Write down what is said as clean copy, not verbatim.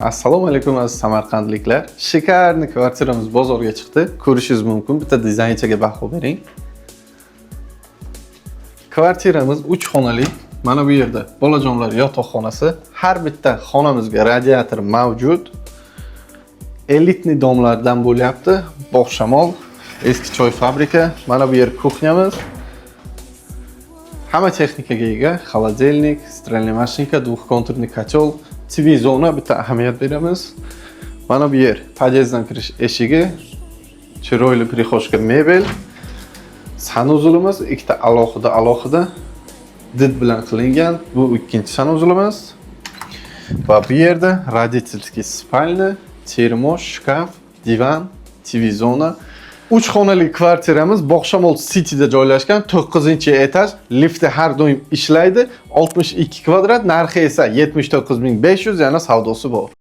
Assalomu alaykum aziz samarqandliklar. Shikarni kvartiramiz bozorga chiqdi. Ko'rishingiz mumkin. Bitta dizaynchaga baho bering. Kvartiramiz 3 xonali. Mana bu yerda bolajonlar yotoqxonasi. Har bitta xonamizga radiator mavjud. Elitni domlardan bo'lyapti. Bog' shamol, eski choy fabrika. Mana bu yer kuxnyamiz. Hamma texnikaga ega. Холодильник, стиральная машинка, двухконтурный котел. TV zona bitta ahamiyat beramiz. Mana bu yer podyezddan kirish eshigi, chiroyli prixoshka mebel, sanuzulimiz ikkita alohida did bilan qilingan. Bu ikkinchi sanuzulimiz. Va bu yerda родительский spalni, termos, shkaf, divan, TV zona. 3 xonali kvartiramiz Bog'shamol City'da joylashgan, 9-etaj, lifti har doim ishlaydi. 62 kvadrat, narxi esa 79.500, yana savdosi bor.